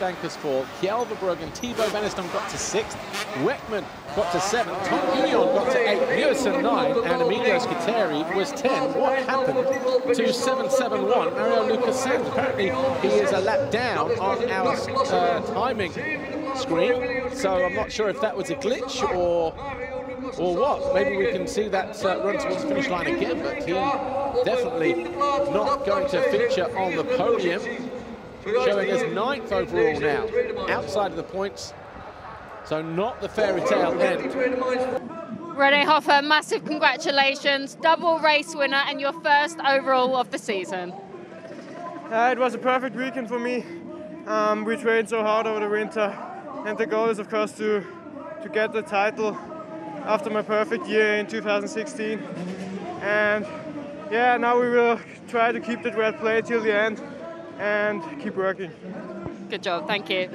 Dankers 4, Kjell Verbrugge and Thibaut Beneston got to 6th, Weckman got to 7th, Tom Union got to 8th, Muirson 9, and Emilio Scuteri was 10. What happened to 771 Mario Lucas Sands? Apparently he is a lap down on our timing screen, so I'm not sure if that was a glitch or what. Maybe we can see that run towards the finish line again, but he definitely not going to feature on the podium. Showing us 9th overall now, outside of the points, so not the fairy tale end. Rene Hofer, massive congratulations, double race winner and your first overall of the season. It was a perfect weekend for me. We trained so hard over the winter, and the goal is of course to get the title after my perfect year in 2016. And yeah, now we will try to keep that red play till the end and keep working. Good job, thank you.